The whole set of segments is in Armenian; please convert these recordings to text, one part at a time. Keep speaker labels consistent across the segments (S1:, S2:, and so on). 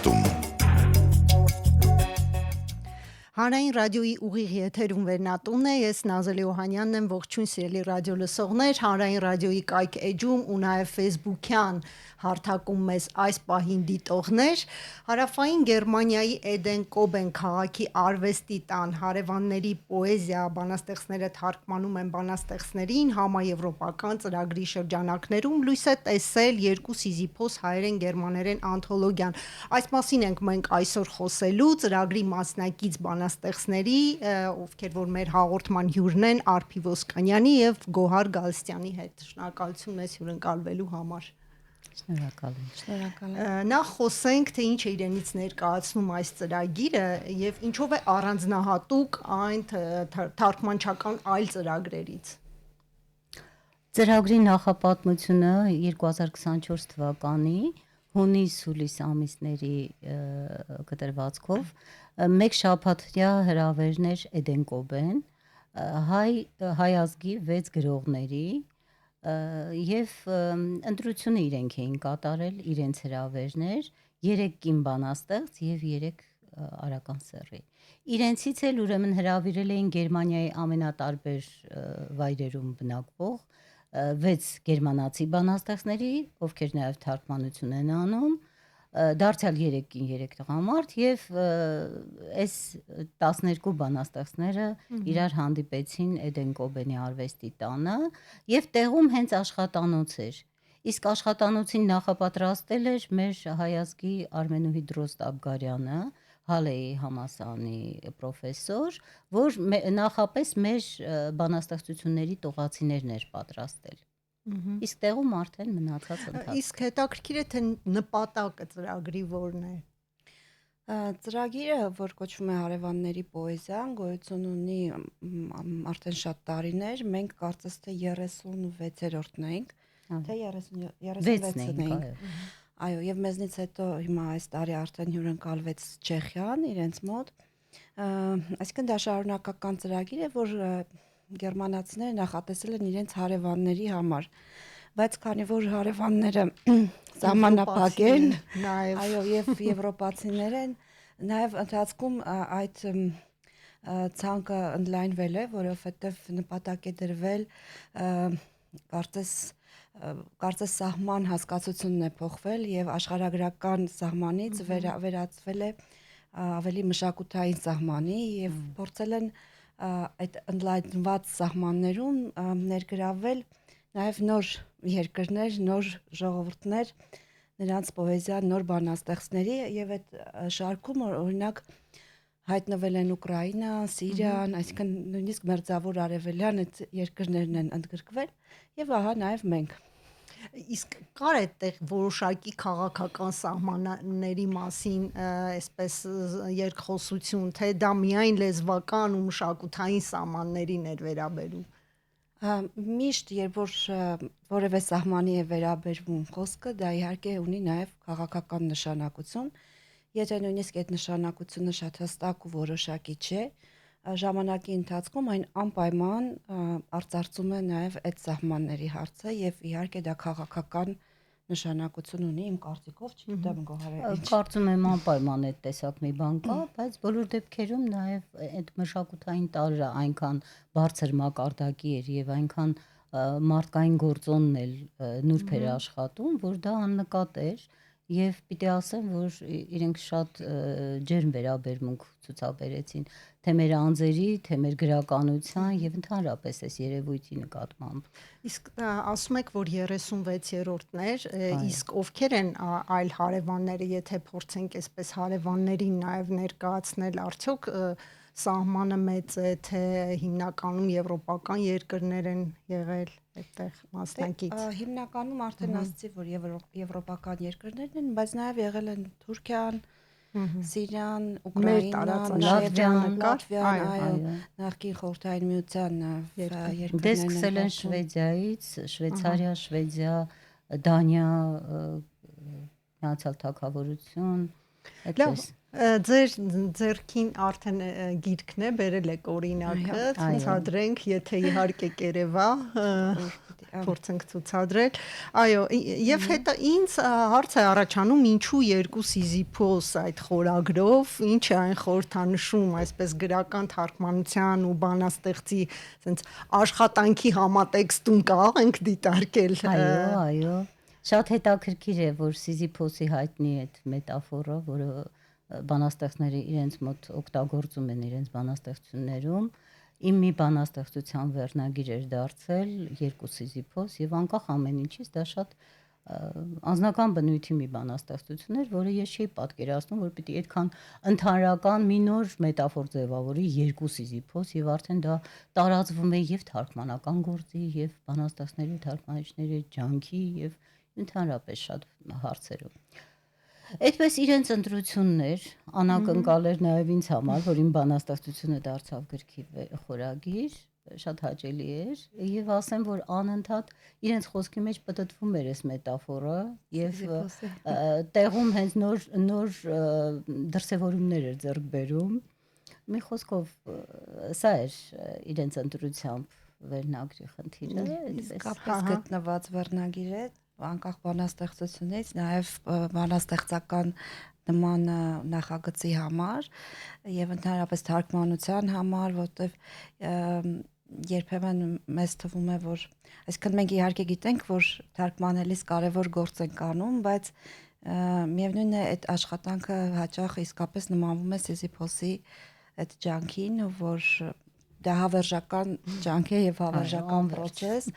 S1: վերնատուն։
S2: Հանրային ռադիոյի ուղիղ եթերում վերնատունն է, ես Նազել Օհանյանն եմ, ողջույն սիրելի ռադիո լսողներ, Հանրային ռադիոյի կայք էջում ու նաև Facebook-յան հարթակում մեզ այս պահին դիտողներ, Հարավային Գերմանիայի Էդեն-Կոբեն քաղաքի արվեստի տան հարևանների պոեզիա բանաստեղծները թարգմանում են բանաստեղծներին համաեվրոպական ծրագրի շրջանակներում լույս է տեսել երկու Սիզիփոս հայերեն-գերմաներեն անթոլոգիան։ Այս մասին ենք մենք այսօր խոսելու ծրագրի մասնակից բանաստեղծների, ովքեր որ մեր հաղորդման հյուրն են Արփի Ոսկանյանի եւ Գոհար Գալստյանի հետ։ Շնորհակալություն մեզ հյուրընկալվելու համար։
S3: Շնորհակալ եմ։
S2: Նախ խոսենք, թե ինչ է իրենից ներկայացնում այս ծրագիրը եւ ինչով է առանձնահատուկ այն թարգմանչական այլ ծրագրերից։
S3: Ծրագրի նախապատմությունը 2024 թվականի հունիս-հուլիս ամիսների կտրվածքով մեկ շաբաթյա հրավերներ Էդեն-Կոբեն հայ ազգի 6 գրողների եւ ընտրությունը իրենք էին կատարել իրենց հրավերներ 3 կին բանաստեղծ եւ 3 արական սեռի։ Իրենցից էլ ուրեմն հրավիրել էին Գերմանիայի ամենատարբեր վայրերում բնակվող 6 գերմանացի բանաստեղծների, ովքեր նաեւ թարգմանություն են անում, դարձյալ 3 կին 3 տղամարդ եւ այս 12 բանաստեղծները իրար հանդիպեցին Էդեն-Կոբենի արվեստի տանը եւ տեղում հենց աշխատանոց էր։ Իսկ աշխատանոցին նախապատրաստել էր մեր հայազգի Արմենուհի Դրոստ Աբգարյանը, Հալեի համալսարանի պրոֆեսոր, որ նախապես մեր բանաստեղծությունների տողացիներն էր պատրաստել։ Իսկ տեղում արդեն մնացած ընթացք։
S2: Իսկ հետաքրքիր է թե նպատակը ծրագրի որն է։
S4: Ծրագիրը, որ կոչվում է Հարևանների պոեզիան, գոյություն ունի արդեն շատ տարիներ, մենք կարծես թե 36-րդն ենք, թե 36-ն ենք։ Այո, եւ մեզնից հետո հիմա այս տարի արդեն հյուրընկալվեց Չեխիան իրենց մոտ։ Այսինքն դա շարունակական ծրագիր է, որ գերմանացիները նախատեսել են իրենց հարևանների համար, բայց քանի որ հարևանները սահմանափակ են, այո, եւ եվրոպացիներ են, նաեւ ընթացքում այդ ցանկը ընդլայնվել է, որովհետեւ նպատակ է դրվել կարծես սահման հասկացությունն է փոխվել եւ աշխարհագրական սահմանից վերածվել է ավելի մշակութային սահմանի եւ փորձել են այդ ընդլայնված սահմաններում ներգրավել նաև նոր երկրներ, նոր ժողովուրդներ, նրանց պոեզիան, նոր բանաստեղծների եւ այդ շարքում օրինակ հայտնվել են Ուկրաինա, Սիրիան, այսինքն նույնիսկ Մերձավոր Արևելյան այդ երկրներն են ընդգրկվել եւ ահա նաև մենք։
S2: Իսկ կար այդտեղ որոշակի քաղաքական սահմանների մասին այսպես երկխոսություն, թե դա միայն լեզվական ու մշակութային սահմաններին էր վերաբերում։
S4: Միշտ երբ որ որևէ սահմանի է վերաբերվում խոսքը, դա իհարկե ունի նաև քաղաքական նշանակություն, եթե նույնիսկ այդ նշանակությունը շատ հստակ ու որոշակի չէ, ժամանակի ընթացքում այն անպայման արծարծում է նաև այդ սահմանների հարցը եւ իհարկե դա քաղաքական նշանակություն ունի իմ կարծիքով, չգիտեմ Գոհարը։
S3: Կարծում եմ անպայման այդ տեսակ մի բան կա, բայց բոլոր դեպքերում նաև այդ մշակութային տարրը այնքան բարձր մակարդակի էր եւ այնքան մարդկային գործոնն էլ նուրբ էր աշխատում, որ դա աննկատ էր եւ պիտի ասեմ, որ իրենք շատ ջերմ վերաբերմունք ցուցաբերեցին թե մեր անձերի, թե մեր գրականության եւ ընդհանրապես այս երևույթի նկատմամբ։
S2: Իսկ ասում եք, որ 36-րդներ, իսկ ովքեր են այլ հարևանները, եթե փորձենք այսպես հարևաններին նաեւ ներկայացնել, արդյոք սահմանը մեծ է, թե հիմնականում եվրոպական երկրներ են եղել այդտեղ մասնակից։
S4: Հիմնականում արդեն ասացի, որ եվրոպական երկրներն են, բայց նաև եղել են Թուրքիան, Սիրիան, Ուկրաինան, Լատվիան, այո, նախկին Խորհրդային Միության երկրներն են։
S3: Դե սկսել են Շվեդիայից, Շվեյցարիա, Շվեդիա, Դանիա, Միացյալ Թագավորություն, այդպես։
S2: Ձեր ձերքին արդեն գիրքն է, բերել եք օրինակը, ցուցադրենք, եթե իհարկե կերևա։ փորձենք ցուցադրել։ Այո, եւ հետո ինձ հարց է առաջանում ինչու երկու Սիզիփոս այդ խորագրով, ինչ է այն խորհրդանշում այսպես գրական թարգմանության ու բանաստեղծի ասենց աշխատանքի համատեքստում կարող ենք դիտարկել։
S3: Այո, շատ հետաքրքիր է, որ Սիզիփոսի հայտնի է այդ մետաֆորը, որը բանաստեղծները իրենց մոտ օգտագործում են իրենց բանաստեղծություններում։ Իմ մի բանաստեղծության վերնագիր էր դարձել երկու Սիզիփոս եւ անկախ ամեն ինչից դա շատ անձնական բնույթի մի բանաստեղծություն էր, որը ես չէի պատկերացնում, որ պիտի այդքան ընդհանրական մի նոր մետաֆոր ձևավորի երկու Սիզիփոս եւ արդեն դա տարածվում է եւ թարգմանական գործի եւ բանաստեղծների թարգմանիչների ջանքի եւ ընդհանրապես շատ հարցերում։ Այդպես իրենց ընտրություններ անակնկալ էր նաև ինձ համար, որ իմ բանաստեղծությունը դարձավ գրքի խորագիր, շատ հաճելի էր եւ ասեմ, որ անընդհատ իրենց խոսքի մեջ պտտվում էր այս մետաֆորը եւ տեղում հենց նոր դրսևորումներ էր ձեռք բերում։ Մի խոսքով սա էր իրենց ընտրությամբ վերնագրի խնդիրը,
S4: իսկապես գտնված վերնագիր է անկախ բանաստեղծությունից, նաև բանաստեղծական նման նախագծի համար եւ ընդհանրապես թարգմանության համար, որտեվ երբեմն մեզ թվում է, որ այսինքն մենք իհարկե գիտենք, որ թարգմանելիս կարևոր գործ ենք անում, բայց միևնույն է այդ աշխատանքը հաճախ իսկապես նմանվում է Սիզիփոսի այդ ջանքին, որ դա հավերժական ջանք է եւ հավերժական process,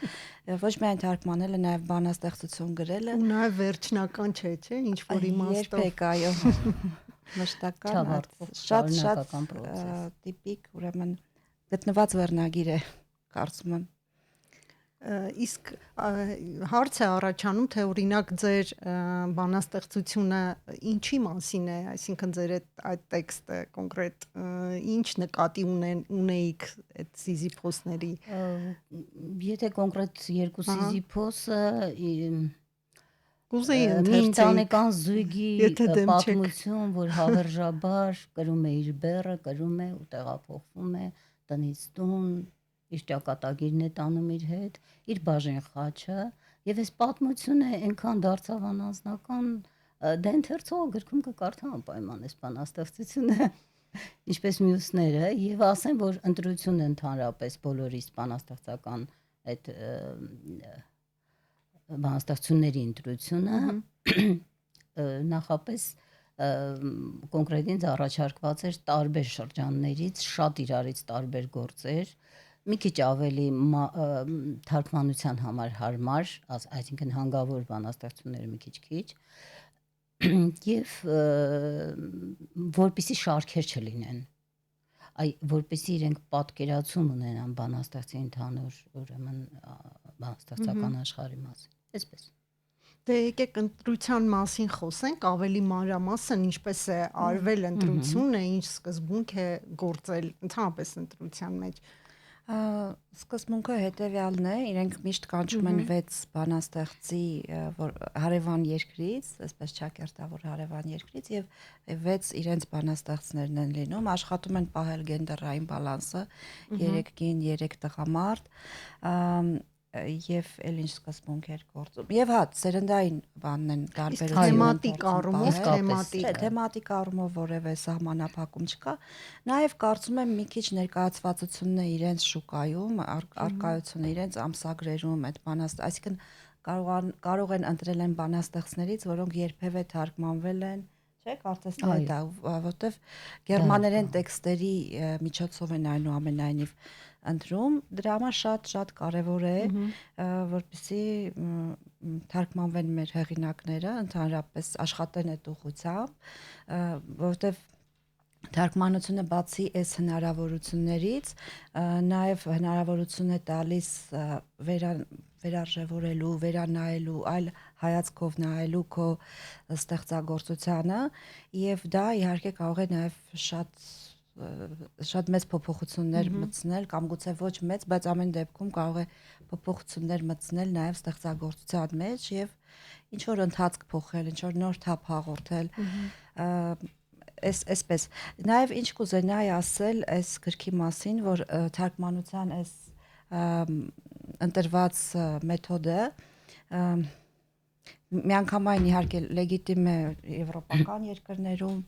S4: ոչ միայն թարգմանելը, նաեւ բանաստեղծություն գրելը,
S2: ու նաեւ վերջնական չէ, ինչ որ իմաստով։
S4: Երբեք, այո, մշտական, շատ տիպիկ, ուրեմն գտնված վերնագիր է, կարծում եմ։
S2: Իսկ հարց է առաջանում, թե օրինակ ձեր բանաստեղծությունը ինչի մասին է, այսինքն ձեր այդ տեքստը կոնկրետ ինչ նկատի ունեիք այդ Սիզիփոսների։
S3: Եթե կոնկրետ երկու Սիզիփոսը
S2: կուզեի
S3: մի ընտանեկան զույգի պատմություն, որ հավերժաբար կրում է իր բեռը, կրում է ու տեղափոխվում է տնից տուն, իր ճակատագիրն է տանում իր հետ, իր բաժին խաչը, եւ այս պատմությունը այնքան դարձավ անանձնական, դե ընթերցողը գրքում կկարդա անպայման այս բանաստեղծությունը, ինչպես մյուսները, եւ ասեմ, որ ընտրությունը ընդհանրապես բոլորիս բանաստեղծական այդ բանաստեղծությունների ընտրությունը նախապես կոնկրետ ինձ առաջարկված էր տարբեր շրջաններից, շատ իրարից տարբեր գործեր, մի քիչ ավելի թարգմանության համար հարմար, այսինքն հանգավոր բանաստեղծությունները մի քիչ եւ որպեսի շարքեր չլինեն, որպեսի իրենք պատկերացում ունենան բանաստեղծի ընդհանուր ուրեմն բանաստեղծական աշխարհի մասին, այսպես։
S2: Դե եկեք ընտրության մասին խոսենք, ավելի մանրամասն ինչպես է արվել ընտրությունը, ինչ սկզբունք է գործել ընդհանրապես ընտրության մեջ։
S4: Սկզբունքը հետևյալն է, իրենք միշտ կանչում են 6 բանաստեղծի հարևան երկրից, այսպես ճակերտավոր հարևան երկրից եւ 6 իրենց բանաստեղծներն են լինում, աշխատում են պահել գենդերային բալանսը, 3 կին, 3 տղամարդ, եւ էլ ինչ սկզբունք էր գործում։ Եվ հա, սերնդային բանն են տարբերություններ, թեմատիկ առումով որևէ սահմանափակում չկա։ Նաեւ կարծում եմ մի քիչ ներկայացվածությունն է իրենց շուկայում, արկայությունը իրենց ամսագրերում, այդ բանաստեղծ, այսինքն կարող են ընտրել են բանաստեղծներից, որոնք երբևէ թարգմանվել են, չէ՞, կարծես թե դա, որտեվ գերմաներեն տեքստերի միջոցով են այնուամենայնիվ ընտրում, դրա համար շատ կարևոր է, որպեսզի թարգմանվեն մեր հեղինակները, ընդհանրապես աշխատեն այդ ուղղությամբ, որտեվ թարգմանությունը բացի այս հնարավորություններից, նաև հնարավորություն է տալիս վերարժևորելու, վերանայելու, այլ հայացքով նայելու քո ստեղծագործությանը, եւ դա իհարկե կարող է նաև շատ մեծ փոփոխություններ մտցնել կամ գուցե ոչ մեծ, բայց ամեն դեպքում կարող է փոփոխություններ մտցնել նաև ստեղծագործության մեջ եւ ինչ որ ընթացք փոխել, ինչ որ նոր թափ հաղորդել, այսպես։ Նաև ինչ կուզենայի ասել այս գրքի մասին, որ թարգմանության այս ընտրված մեթոդը միանգամայն իհարկե լեգիտիմ է եվրոպական երկրներում,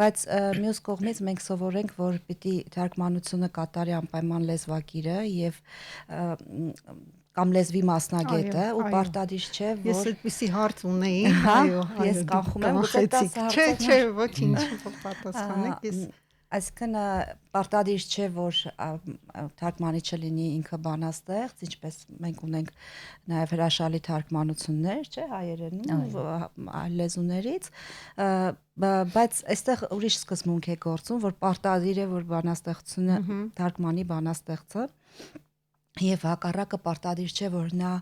S4: բայց մյուս կողմից մենք սովորենք, որ պիտի թարգմանությունը կատարի անպայման լեզվակիրը եւ կամ լեզվի մասնագետը ու պարտադիր չէ որ
S2: ես այդպիսի հարց ունեի,
S4: ես կանխում եմ
S2: չէ, ոչինչ պատասխանեք, ես
S4: այսինքն պարտադիր չէ որ թարգմանիչը լինի ինքը բանաստեղծ, ինչպես մենք ունենք նաև հրաշալի թարգմանություններ, չէ, հայերենում, այլ լեզուներից, բայց այստեղ ուրիշ սկզբունք է գործում, որ պարտադիր է որ բանաստեղծությունը թարգմանի բանաստեղծը եւ հակառակը պարտադիր չէ որ նա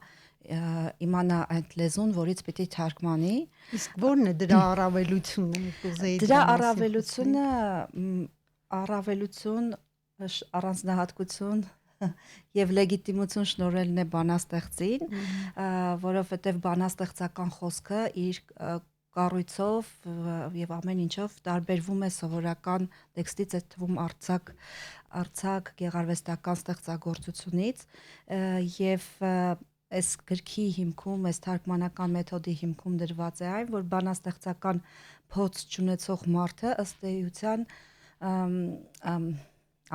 S4: իմանա այդ լեզուն, որից պիտի թարգմանի։
S2: Իսկ ո՞րն է դրա առավելությունը, կուզեի
S4: դրա առավելություն առանձնահատկություն եւ լեգիտիմություն շնորհելն է բանաստեղծին, որովհետեւ բանաստեղծական խոսքը իր կառույցով եւ ամեն ինչով տարբերվում է սովորական տեքստից, այդ թվում արձակ գեղարվեստական ստեղծագործությունից եւ այս գրքի հիմքում, այս թարգմանական մեթոդի հիմքում դրված է այն, որ բանաստեղծական փորձ չունեցող մարդը ըստ էության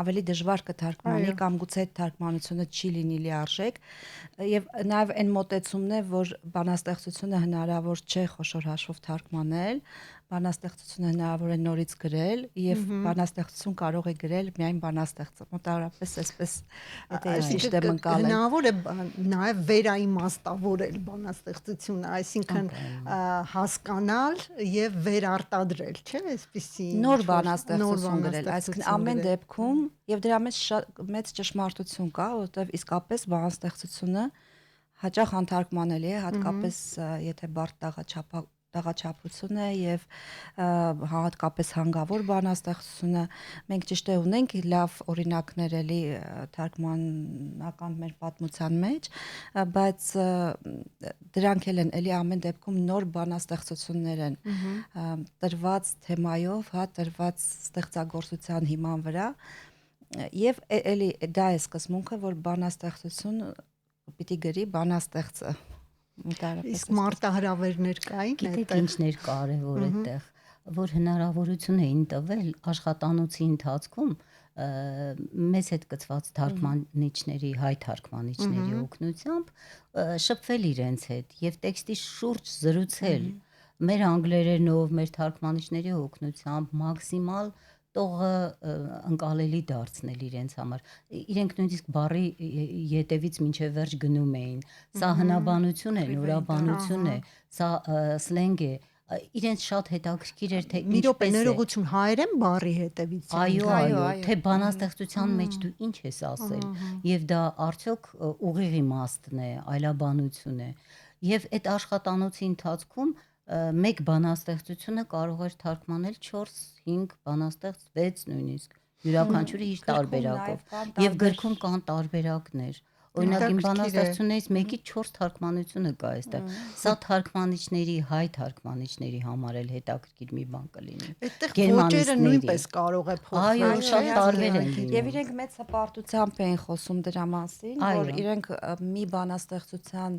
S4: ավելի դժվար կթարգմանի կամ գուցե այդ թարգմանությունը չի լինի լիարժեք եւ նաեւ այն մոտեցումն է, որ բանաստեղծությունը հնարավոր չէ խոշոր հաշվով թարգմանել, բանաստեղծությունը հնարավոր է նորից գրել եւ բանաստեղծություն կարող է գրել միայն բանաստեղծը։ Մոտավորապես այսպես եթե ճիշտ եմ ընկալել։
S2: Հնարավոր է նաեւ վերաիմաստավորել բանաստեղծությունը, այսինքն հասկանալ եւ վերարտադրել, չէ՞, այսպեսի
S4: նոր բանաստեղծություն գրել, այսինքն ամեն դեպքում եւ դրա մեջ շատ մեծ ճշմարտություն կա, որովհետեւ իսկապես բանաստեղծությունը հաճախ անթարգմանելի է, հատկապես եթե բարդ տաղաչափություն է եւ հատկապես հանգավոր բանաստեղծությունը մենք ճիշտ է ունենք լավ օրինակներ էլի թարգմանական մեր պատմության մեջ, բայց դրանք էլ են էլի ամեն դեպքում նոր բանաստեղծություններ են տրված թեմայով, տրված ստեղծագործության հիման վրա եւ էլի դա է սկզբունքը, որ բանաստեղծություն պիտի գրի բանաստեղծը։
S2: Իսկ մարտահրավերներ կային,
S3: գիտեք ինչներ կարևոր այդտեղ, որ հնարավորություն էին տվել աշխատանոցի ընթացքում մեծ հետ կցված թարգմանիչների, հայ թարգմանիչների օգնությամբ շփվել իրենց հետ եւ տեքստի շուրջ զրուցել մեր անգլերենով, մեր թարգմանիչների օգնությամբ մաքսիմալ տողը ընկալելի դարձնել իրենց համար։ Իրենք նույնիսկ բառի յետևից մինչև վերջ գնում էին։ Սա հնաբանություն է, նորաբանություն է, սա սլենգ է։ Իրենց շատ հետաքրքիր էր թե
S2: ինչպես է։ Ներողություն, հայերեն բառի հետևից։
S3: Այո, թե բանաստեղծության մեջ դու ինչ ես ասել, եւ դա արդյոք ուղիղ իմաստն է, այլաբանություն է։ Եվ այդ աշխատանոցի ընթացքում մեկ բանաստեղծությունը կարող էր թարգմանել 4-5 բանաստեղծ 6 նույնիսկ յուրաքանչյուրի իր տարբերակով եւ գրքում կան տարբերակներ օրինակ իմ բանաստեղծություններից մեկի 4 թարգմանությունը կա այստեղ սա թարգմանիչների հայ թարգմանիչների համար էլ հետաքրքիր մի բան կլինի
S2: այդտեղ ոճերը նույնպես կարող է փոխվել
S3: այո շատ տարբեր են
S4: եւ իրենք մեծ հպարտությամբ են խոսում դրա մասին որ իրենք մի բանաստեղծության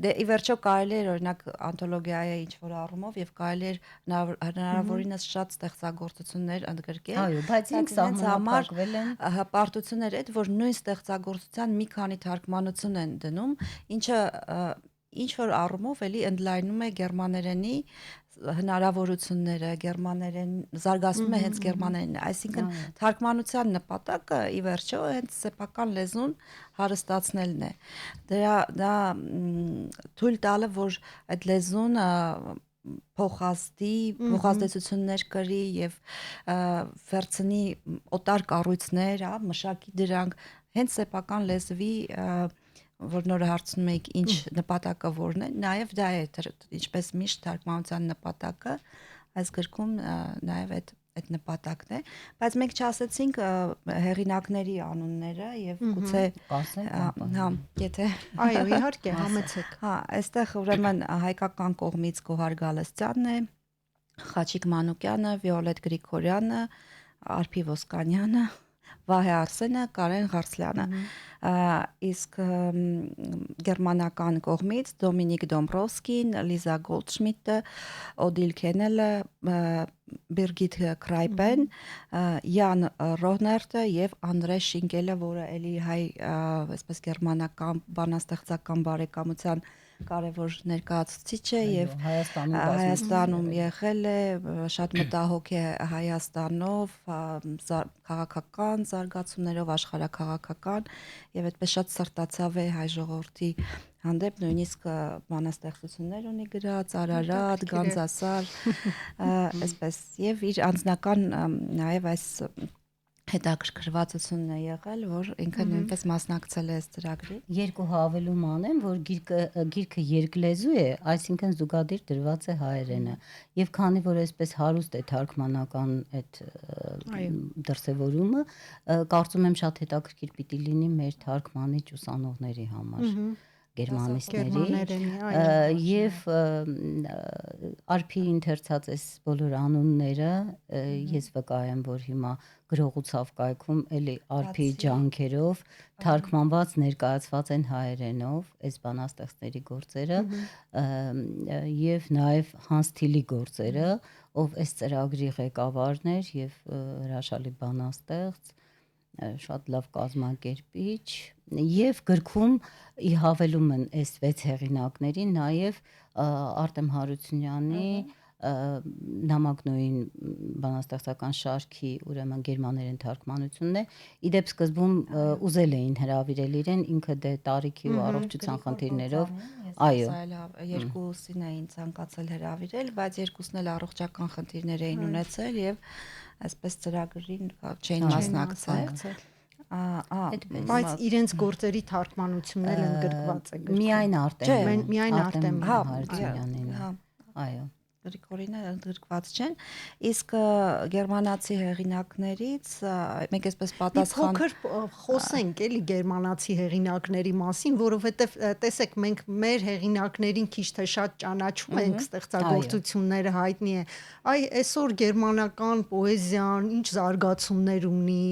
S4: դե ի վերջո կարելի է օրինակ անթոլոգիայի ինչ որ առումով եւ կարելի է հնարավորինս շատ ստեղծագործություններ ընդգրկել
S3: այո բայց ինքս սահմանափակվել են
S4: հպարտություններ այդ որ նույն ստեղծագործության մի քանի թարգմանություն են դնում, ինչը ինչ որ առումով էլի ընդլայնում է գերմաներենի հնարավորությունները, գերմաներեն զարգացնում է հենց գերմաներենը, այսինքն թարգմանության նպատակը ի վերջո հենց սեփական լեզուն հարստացնելն է։ Դա թույլ տալը, որ այդ լեզուն փոխազդեցություններ կրի եւ վերցնի օտար կառույցներ, մշակի դրանք հենց սեփական լեզվի որ նորը հարցնում եք ինչ նպատակը որն է, նաև դա է ինչպես միշտ թարգմանության նպատակը, այս գրքում նաև այդ նպատակն է, բայց մենք չասեցինք հեղինակների անունները եւ գուցե հա, եթե
S2: այո, իհարկե, համեցեք։
S4: Հա, այստեղ ուրեմն հայկական կողմից Գոհար Գալստյանն է, Խաչիկ Մանուկյանը, Վիոլետ Գրիգորյանը, Արփի Ոսկանյանը, Վահե Արսենը, Կարեն Ղարսլյանը։ Իսկ գերմանական կողմից Դոմինիկ Դոմբրովսկին, Լիզա Գոլդշմիդտը, Օդիլ Քենելը, Բիրգիթ Քրայպեն, Յան Ռոհներտը եւ Անդրե Շինկելը, որը էլի հայ այսպես գերմանական բանաստեղծական բարեկամության կարևոր ներկայացուցիչ է եւ Հայաստանում եղել է, շատ մտահոգ է Հայաստանով, քաղաքական զարգացումներով, աշխարհակաղակական եւ այդպես շատ սրտացավ է հայ ժողովրդի հանդեպ, նույնիսկ բանաստեղծություններ ունի գրած, Արարատ, Գանձասար, այսպես եւ իր անձնական նաեւ այս հետաքրքրվածությունն է եղել, որ ինքը նույնպես մասնակցել է այս ծրագրին։
S3: Երկու հավելում անեմ, որ գիրքը երկլեզու է, այսինքն զուգադիր դրված է հայերենը։ Եվ քանի որ այսպես հարուստ է թարգմանական այդ դրսևորումը, կարծում եմ շատ հետաքրքիր պիտի լինի մեր թարգմանիչ ուսանողների համար, գերմանիստների, եւ Արփի ընթերցած այս բոլոր անունները ես վկայեմ, որ հիմա գրողուցավ կայքում էլի Արփի ջանքերով թարգմանված ներկայացված են հայերենով այս բանաստեղծների գործերը եւ նաեւ Հանս Թիլի գործերը, ով այս ծրագրի ղեկավարն էր եւ հրաշալի բանաստեղծ, շատ լավ կազմակերպիչ եւ գրքում հավելում են այս 6 հեղինակներին նաեւ Արտեմ Հարությունյանի նամակնույն բանաստեղծական շարքի ուրեմն գերմաներեն թարգմանությունն է։ Իդեպ սկզբում ուզել էին հրավիրել իրեն, ինքը դե տարիքի ու առողջության խնդիրներով, այո,
S4: երկուսին էին ցանկացել հրավիրել, բայց երկուսն էլ առողջական խնդիրներ էին ունեցել եւ այսպես ծրագրին չէին մասնակցել։
S2: Բայց իրենց գործերի թարգմանությունն էլ ընդգրկված է գրքում։
S3: Միայն Արտեմ
S2: Հարությունյանին,
S3: այո,
S4: Գրիգորինը ընդգրկված չեն, իսկ գերմանացի հեղինակներից մենք այսպես պատասխան
S2: փոքր խոսենք էլի գերմանացի հեղինակների մասին, որովհետև տեսեք մենք մեր հեղինակներին քիչ թե շատ ճանաչում ենք, ստեղծագործությունները հայտնի է, այսօր գերմանական պոեզիան ինչ զարգացումներ ունի,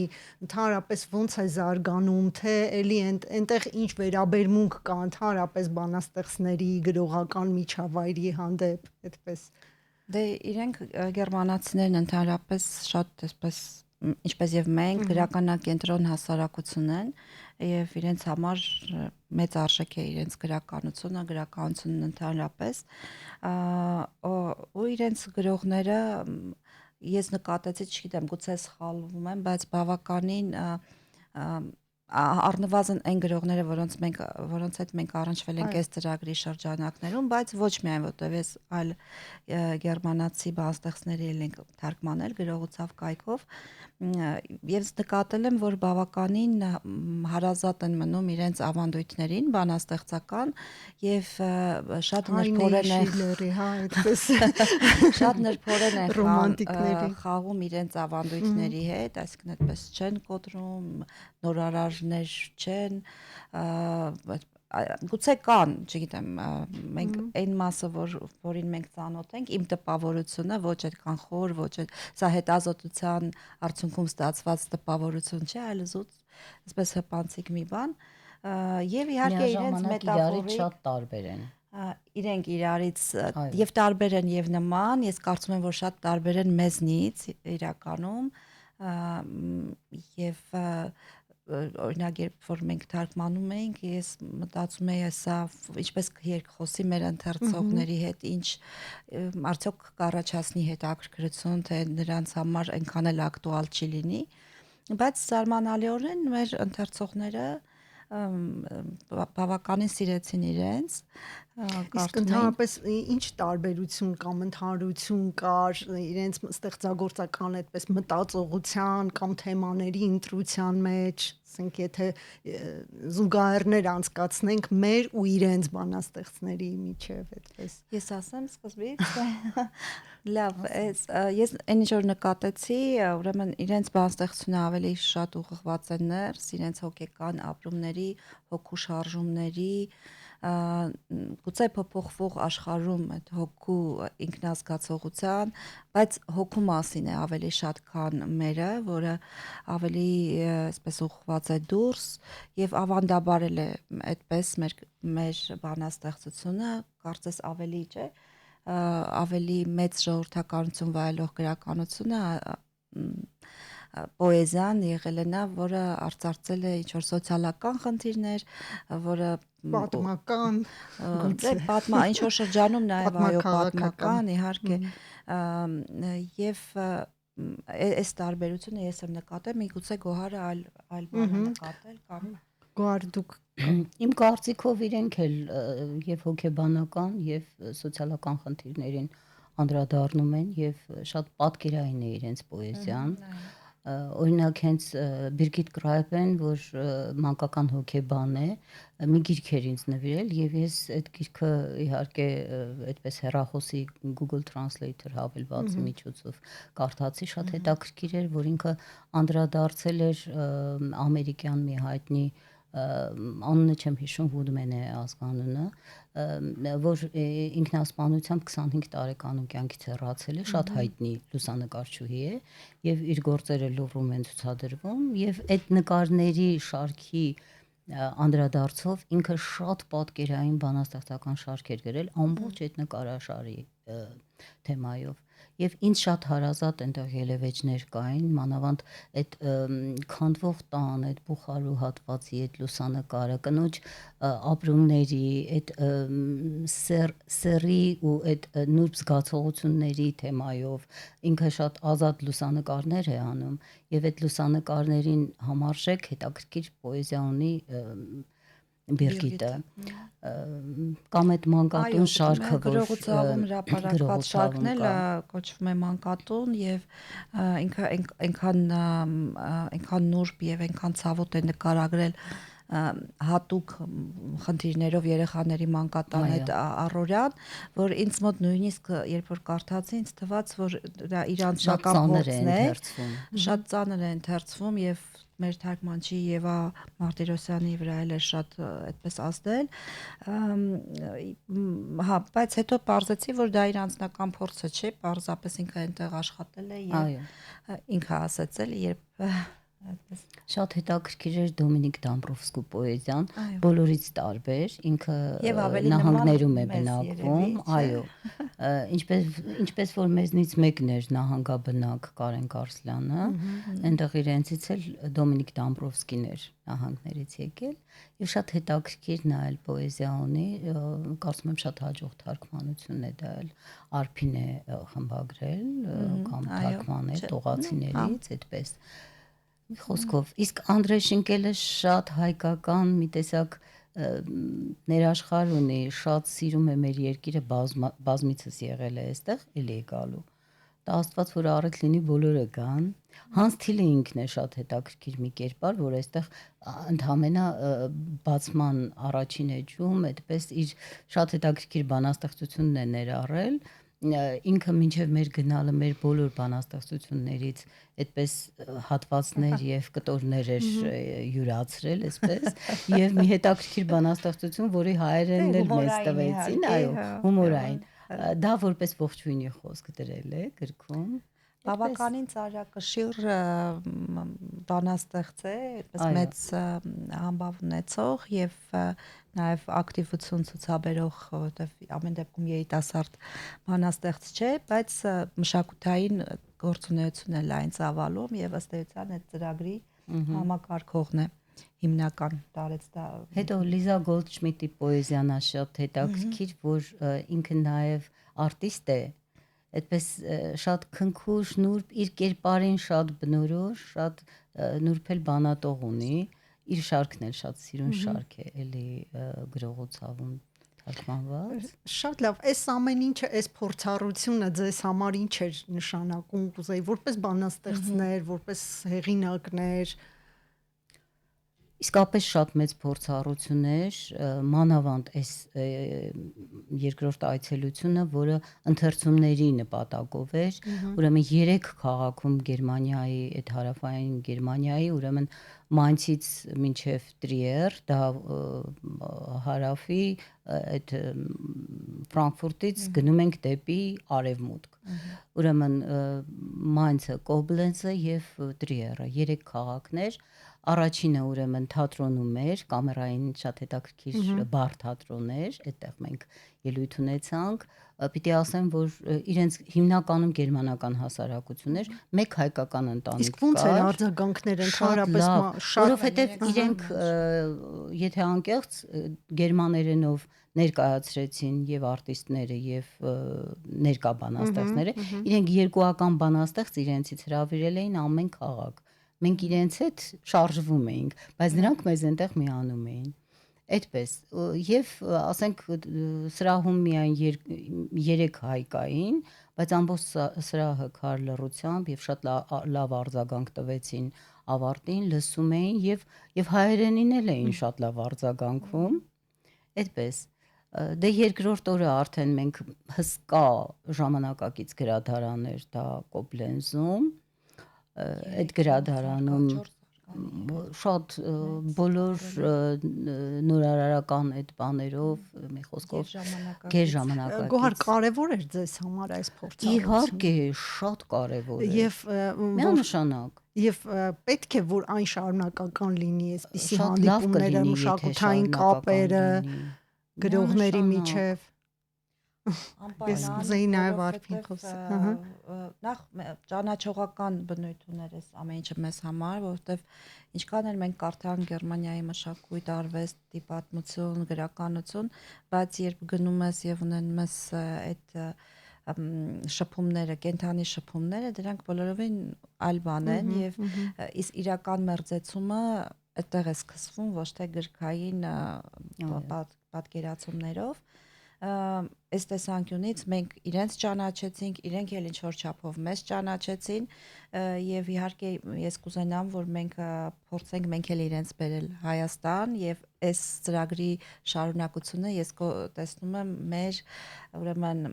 S2: ընդհանրապես ոնց է զարգանում, թե էլի այնտեղ ինչ վերաբերմունք կա ընդհանրապես բանաստեղծների գրողական միջավայրի հանդեպ, այդպես
S4: Դե իրենք գերմանացիներն ընդհանրապես շատ այսպես ինչպես եւ մենք գրականակենտրոն հասարակություն են եւ իրենց համար մեծ արժեք է իրենց գրականությունն ընդհանրապես ու իրենց գրողները ես նկատեցի, չգիտեմ, գուցե սխալվում եմ, բայց բավականին առնվազն այն գրողները, որոնց հետ մենք առնչվել ենք այս ծրագրի շրջանակներում, բայց ոչ միայն որտեղ ես այլ գերմանացի բանաստեղծների ենք թարգմանել գրողուցավ կայքով եւ նկատել եմ, որ բավականին հարազատ են մնում իրենց ավանդույթներին բանաստեղծական եւ շատ նրբորեն են
S2: այդպես
S4: շատ նրբորեն են խաղում իրենց ավանդույթների հետ, այսինքն այդպես չեն կոտրում, նորարարներ չեն, գուցե կան, չգիտեմ, մենք այն մասը, որին մենք ծանոթ ենք, իմ տպավորությունը ոչ այդքան խոր, ոչ այդ սա հետազոտության արդյունքում ստացված տպավորություն չէ, այլ զուտ այսպես հպանցիկ մի բան, եւ իհարկե իրենց մետաֆորիկ
S3: շատ տարբեր են։
S4: Իրենք իրարից եւ տարբեր են եւ նման, ես կարծում եմ, որ շատ տարբեր են մեզնից իրականում եւ օրինակ երբ որ մենք թարգմանում էինք, ես մտածում էի սա ինչպես երկխոսի մեր ընթերցողների հետ, ինչ արդյոք կառաջացնի հետաքրքրություն, թե նրանց համար այնքան էլ ակտուալ չի լինի, բայց զարմանալիորեն մեր ընթերցողները բավականին սիրեցին իրենց,
S2: իսկ ընդհանրապես ինչ տարբերություն կամ ընդհանրություն կար իրենց ստեղծագործական այդպես մտածողության կամ թեմաների ընտրության մեջ, ասենք եթե զուգահեռներ անցկացնենք մեր ու իրենց բանաստեղծների միջև այդպես։
S4: Ես ասեմ սկզբից լավ, ես այն ինչ որ նկատեցի, ուրեմն իրենց բանաստեղծությունը ավելի շատ ուղղված է ներս, իրենց հոգեկան ապրումների, հոգու շարժումների, գուցե փոփոխվող աշխարհում այդ հոգու ինքնազգացողության, բայց հոգու մասին է ավելի շատ քան մերը, որը ավելի այսպես ուղղված է դուրս եւ ավանդաբար էլ է այդպես մեր բանաստեղծությունը կարծես ավելի չէ, ավելի մեծ ժողովրդականություն վայելող գրականությունը պոեզիան եղել է նա, որը արծարծել է ինչ որ սոցիալական խնդիրներ, որը
S2: պատմական
S4: ինչ որ շրջանում նաև այո պատմական իհարկե եւ այս տարբերությունը ես եմ նկատել, միգուցե Գոհարը այլ բան է նկատել կամ
S2: Գոհար դուք
S3: իմ կարծիքով իրենք էլ եւ հոգեբանական եւ սոցիալական խնդիրներին անդրադառնում են եւ շատ պատկերային է իրենց պոեզիան օրինակ հենց Բիրգիտ Կրայբեն, որ մանկական հոգեբան է, մի գիրք էր ինձ նվիրել եւ ես այդ գիրքը իհարկե այդպես հեռախոսի Google Translator հավելվածի միջոցով կարդացի, շատ հետաքրքիր էր, որ ինքը անդրադարձել էր ամերիկյան մի հայտնի անունը չեմ հիշում, Woodman է ազգանունը, որ ինքնասպանությամբ 25 տարեկանում կյանքից հեռացել է, շատ հայտնի լուսանկարչուհի է եւ իր գործերը Լուվրում են ցուցադրվում եւ այդ նկարների շարքի անդրադարձով ինքը շատ պատկերային բանաստեղծական շարք էր գրել ամբողջ այդ նկարաշարի թեմայով եւ ինձ շատ հարազատ այնտեղ ելևէջներ կային, մանավանդ այդ քանդվող տան, այդ բուխարու հատվածի, այդ լուսանկարը, կնոջ ապրումների, այդ սերի ու այդ նուրբ զգացողությունների թեմայով ինքը շատ ազատ լուսանկարներ է անում եւ այդ լուսանկարներին համարժեք հետաքրքիր պոեզիա ունի Բիրգիտը կամ այդ մանկատուն շարքը
S4: գրողոցավում հրապարակված շարքն էլ կոչվում է մանկատուն եւ ինքը այնքան նուրբ եւ այնքան ցավոտ է նկարագրել հատուկ խնդիրներով երեխաների մանկատան այդ առօրյան, որ ինձ մոտ նույնիսկ երբ որ կարդացի, ինձ թվաց, որ դա իր անձնական փորձն է, շատ ծանր է ընթերցվում եւ մեր թարգմանչի Եվա Մարտիրոսյանի վրա էլ է շատ այդպես ազդել, հա, բայց հետո պարզեցի, որ դա իր անձնական փորձը չէ, պարզապես ինքը այնտեղ աշխատել է եւ ինքը ասաց էլ, երբ այդպես
S3: շատ հետաքրքիր էր Դոմինիկ Դամբրովսկու պոեզիան, բոլորից տարբեր, ինքը նահանգներում է բնակվում, այո, ինչպես որ մեզնից մեկն էր նահանգաբնակ Կարեն Կարսլյանը, այնտեղ իրենցից էլ Դոմինիկ Դամբրովսկին էր նահանգներից եկել եւ շատ հետաքրքիր նայել պոեզիա ունի, կարծում եմ շատ հաջող թարգմանություն է դա էլ Արփին է խմբագրել կամ թարգմանել տողացիներից այդպես խոսքով իսկ Անդրե Շինկելը շատ հայկական մի տեսակ ներաշխար ունի, շատ սիրում է մեր երկիրը, բազմիցս եղել է այստեղ, էլի է գալու։ Դա Աստված որ առիթ լինի բոլորը գան։ Հանս Թիլը ինքն է շատ հետաքրքիր մի կերպար, որ այստեղ ընդհանրապես բացման առաջին էջում այդպես իր շատ հետաքրքիր բանաստեղծությունն է ներառել ինքը մինչև մեր գնալը մեր բոլոր բանաստեղծություններից այդպես հատվածներ եւ կտորներ էր յուրացրել այսպես եւ մի հետաքրքիր բանաստեղծություն, որի հայերենն էլ մեզ տվեցին, այո, հումորային։ Դա որպես ողջույնի խոսք դրել է գրքում։
S4: Բավականին ծարակշիռ բանաստեղծ է, այդպես մեծ համբավ ունեցող եւ նաեւ ակտիվություն ցուցաբերող, որովհետեւ ամեն դեպքում երիտասարդ բանաստեղծ չէ, բայց մշակութային գործունեություն է լայն ծավալում եւ ըստ էության այդ ծրագրի համակարգողն է հիմնական տարեց դա։
S3: Հետո Լիզա Գոլդշմիդտի պոեզիան է շատ հետաքրքիր, որ ինքը նաեւ արտիստ է, այդպես շատ քնքուշ, նուրբ, իր կերպարին շատ բնորոշ, շատ նուրբել բանատող ունի, իր շարքն էլ շատ սիրուն շարք է, էլի գրողոցավում թարգմանված։
S2: Շատ լավ, այս ամեն ինչը, այս փորձառությունը ձեզ համար ինչ էր նշանակում, կուզեի, որպես բանաստեղծներ, որպես հեղինակներ։
S3: Իսկապես շատ մեծ փորձառություն էր, մանավանդ այս երկրորդ այցելությունը, որը ընթերցումների նպատակով էր, ուրեմն 3 քաղաքում Գերմանիայի, այդ հարավային Գերմանիայի, ուրեմն Mainz-ից մինչև Trier, դա հարավի, այդ Ֆրանկֆուրտից գնում ենք դեպի արևմուտք։ Ուրեմն Mainz-ը, Koblenz-ը եւ Trier-ը 3 քաղաքներ։ Առաջինը ուրեմն թատրոնում էր, կամերային շատ հետաքրքիր բար թատրոն էր, այդտեղ մենք ելույթ ունեցանք, պիտի ասեմ, որ իրենց հիմնականում գերմանական հասարակություն էր, մեկ հայկական ընտանիք
S2: Իսկ ո՞նց էր
S3: կար,
S2: արձագանքները ընդհանրապես շատ
S3: որովհետև իրենք եթե անկեղծ գերմաներենով ներկայացրեցին եւ արտիստները եւ ներկա բանաստեղծները, իրենք երկուական բանաստեղծ իրենցից հրավիրել էին ամեն քաղաք։ Մենք իրենց հետ շարժվում էինք, բայց նրանք մեզ այնտեղ միանում էին։ Այդպես, եւ ասենք սրահում միայն 3 հայ կային, բայց ամբողջ սրահը քար լռությամբ եւ շատ լավ արձագանք տվեցին ավարտին, լսում էին եւ հայերենին էլ էին շատ լավ արձագանքում։ Այդպես դե երկրորդ օրը արդեն մենք հսկա ժամանակակից գրադարաններ դա Կոբլենզում, այդ գրադարանում շատ բոլոր նորարարական այդ բաներով մի խոսքով գեր ժամանակակից։
S2: Գոհար կարևոր էր ձեզ համար այս փորձառությունը։
S3: Իհարկե, շատ կարևոր է։
S2: Եվ
S3: միանշանակ
S2: եւ պետք է որ այն շարունակական լինի, այսպիսի
S3: շատ լավ
S2: հանդիպումները,
S3: կլինի,
S2: մշակութային կապերը գրողների միջև։ Ես կուզեի նաև Արփին խոսել։
S4: Նախ ճանաչողական բնույթ ուներ այս ամեն ինչը մեզ համար, որովհետև ինչքան էլ մենք կարդանք Գերմանիայի մշակույթ, արվեստի պատմություն, գրականություն, բայց երբ գնում ես եւ ունենում ես այդ շփումները, կենթանի շփումները, դրանք բոլորովին այլ բան են եւ իրական մերձեցումը այդտեղ է սկսվում, ոչ թե գրքային պատկերացումներով։ Այս տեսանկյունից մենք իրենց ճանաչեցինք, իրենք էլ ինչ-որ չափով մեզ ճանաչեցին եւ իհարկե ես կուզենամ, որ մենք փորձենք մենք էլ իրենց բերել Հայաստան եւ այս ծրագրի շարունակությունը ես տեսնում եմ մեր ուրեմն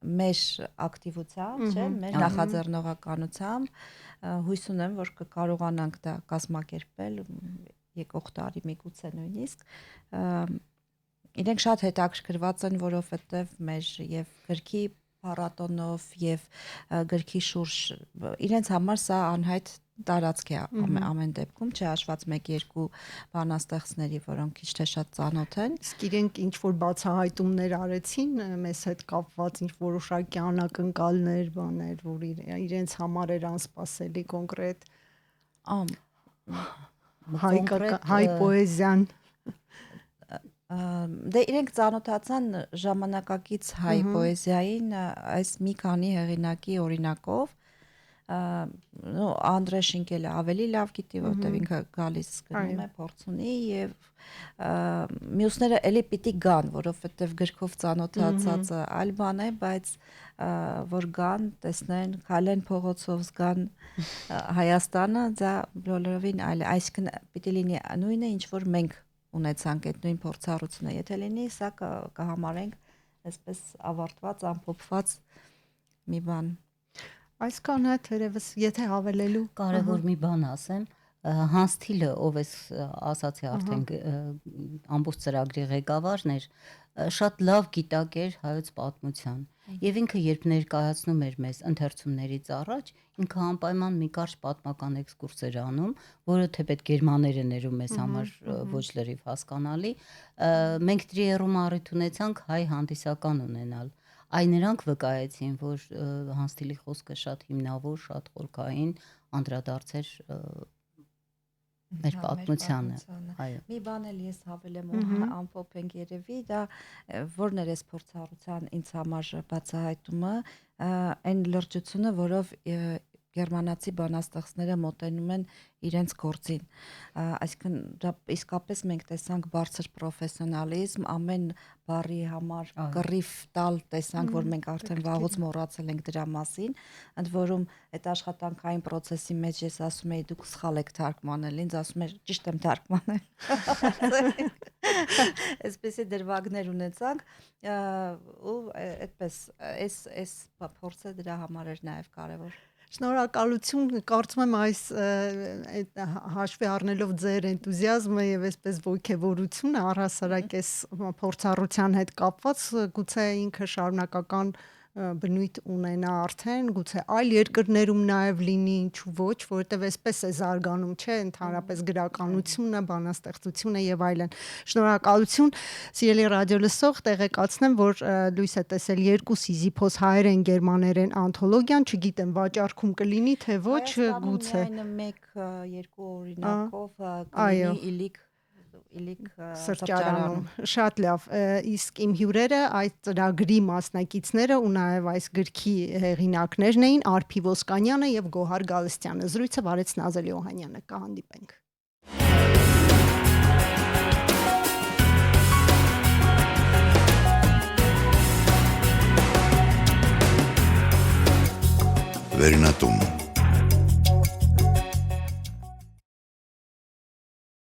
S4: մեր ակտիվությամբ, չէ, մեր նախաձեռնողականությամբ հույս ունեմ, որ կկարողանանք դա կազմակերպել եկող տարի միգուցե նույնիսկ իրենք շատ հետաքրքրված են, որովհետև մեր եւ գրքի փառատոնով եւ գրքի շուրջ իրենց համար սա անհայտ տարածք է ամեն դեպքում, չհաշված 1-2 բանաստեղծների, որոնք քիչ թե շատ ծանոթ են։
S2: Իսկ իրենք ինչ որ բացահայտումներ արեցին մեզ հետ կապված, ինչ որոշակի անակնկալներ, բաներ, որ իրենց համար էր անսպասելի կոնկրետ հայ պոեզիան
S4: դե իրենք ծանոթացան ժամանակակից հայ պոեզիային այս մի քանի հեղինակի օրինակով Անդրե Շինկելը ավելի լավ գիտի, որտեղ ինքը գալիս գնում է, փորձ ունի եւ մյուսները էլի պիտի գան, որովհետեւ գրքով ծանոթացածը այլ բան է, բայց որ գան, տեսնեն, քալեն փողոցով զգան Հայաստանը, դա բոլորովին այլ է, այսինքն պիտի լինի նույնը, ինչ որ մենք ունեցանք այդ նույն փորձառությունը, եթե լինի, սա կհամարենք այսպես ավարտված, ամփոփված մի բան։
S2: Այսքան է թերևս, եթե հավելելու
S3: կարևոր մի բան ասեմ, Հանս Թիլը, ով էս ասացի արդեն ամբողջ ծրագրի ղեկավարն էր, շատ լավ գիտակ էր հայոց պատմության։ Եվ ինքը երբ ներկայացնում էր մեզ ընթերցումներից առաջ, ինքը անպայման մի կարճ պատմական էքսկուրս էր անում, որը թեպետ գերմաներեն էր ու մեզ համար ոչ լրիվ հասկանալի։ Մենք Տրիերում առիթ ունեցանք հայ հանդիսական ունենալ։ Այ նրանք վկայեցին, որ Հանս Թիլի խոսքը շատ հիմնավոր, շատ խորքային անդրադարձեր մեր պատմությանը։ Այո։
S4: Մի բան էլ ես հավելեմ ու ամփոփենք երևի, դա որն էր այս փորձառության ինձ համար բացահայտումը, այն լրջությունը, որով գերմանացի բանաստեղծները մոտենում են իրենց գործին, այսինքն դա իսկապես մենք տեսանք բարձր պրոֆեսիոնալիզմ, ամեն բառի համար կռիվ տալ տեսանք, որ մենք արդեն վաղուց մոռացել ենք դրա մասին, ընդ որում այդ աշխատանքային process-ի մեջ ես ասում եի դուք սխալ եք թարգմանել, ինձ ասում էր ճիշտ եմ թարգմանել։ Այսպեսի դրվագներ ունեցանք ու այդպես այս փորձը դրա համար էր նաև կարևոր։
S2: Շնորհակալություն, կարծում եմ այս հաշվի առնելով ձեր էնտուզիազմը եւ այսպես ոգևորությունը առհասարակ այս փորձառության հետ կապված, գուցե ինքը շարունակական բնույթ ունենա արդեն, գուցե այլ երկրներում նաև լինի, ինչու ոչ, որովհետև այսպես է զարգանում, չէ, ընդհանրապես գրականությունը, բանաստեղծությունը եւ այլն։ Շնորհակալություն, սիրելի ռադիո լսող, տեղեկացնեմ, որ լույս է տեսել 2 Սիզիփոս հայերեն գերմաներեն անթոլոգիան, չգիտեմ, վաճառքում կլինի, թե ոչ, գուցե։
S4: Միայն 1-2 օրինակով կլինի Իլիկ
S2: սրճարանում, շատ լավ, իսկ իմ հյուրերը այդ ծրագրի մասնակիցները ու նաև այս գրքի հեղինակներն էին Արփի Ոսկանյանը եւ Գոհար Գալստյանը։ Զրույցը վարեց Նազելի Օհանյանը, կհանդիպենք։
S1: Վերնատուն